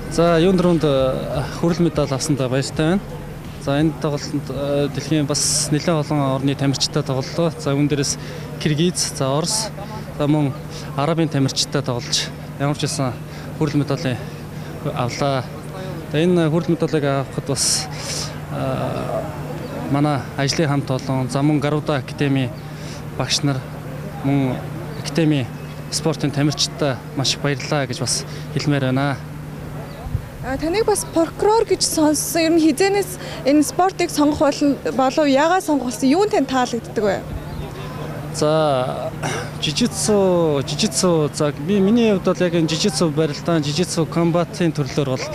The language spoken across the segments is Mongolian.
За юун дөрөнд хүрэл медаль авсандаа баяртай байна. За энэ тоглолтод дэлхийн бас нэлээд олон орны тамирчтай тоглолоо. За үүн дээрээс Киргиз, за Орос, за мөн Арабын тамирчтай тоглож ямар ч байсан хүрэл медалийг авлаа. Энэ хүрэл медалийг авахд бас манай ажлын хамт олон за мөн Гаруда академи багш нар мөн академи спортын тамирчтай маш их баярлалаа гэж бас хэлмээр байна. Таныг бас прокурор гэж сонссон. Ер нь хизэнээс энэ спортыг сонгох болов яагаад сонгосон? Юу нь тань таалагддаг вэ? За жижитсу за миний хувьд бол яг энэ жижитсу барилдаан, жижитсу комбатын төрлөөр бол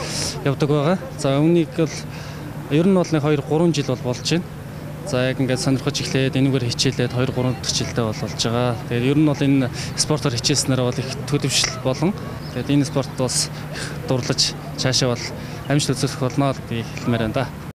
явдаг байгаа. За үүнийг бол ер нь бол нэг 2-3 жил бол болж байна. За яг ингээд сонирхож эхлээд энэгээр хичээлээд 2-3 дахь жилдээ болж байгаа. Тэгээд ер нь бол энэ спортоор хичээснээр бол их төлөвшил болон тэгээд энэ спорт бас их дурлаж цаашаа бол амжилт үзүүлэх болно гэж хэлмээр байна да.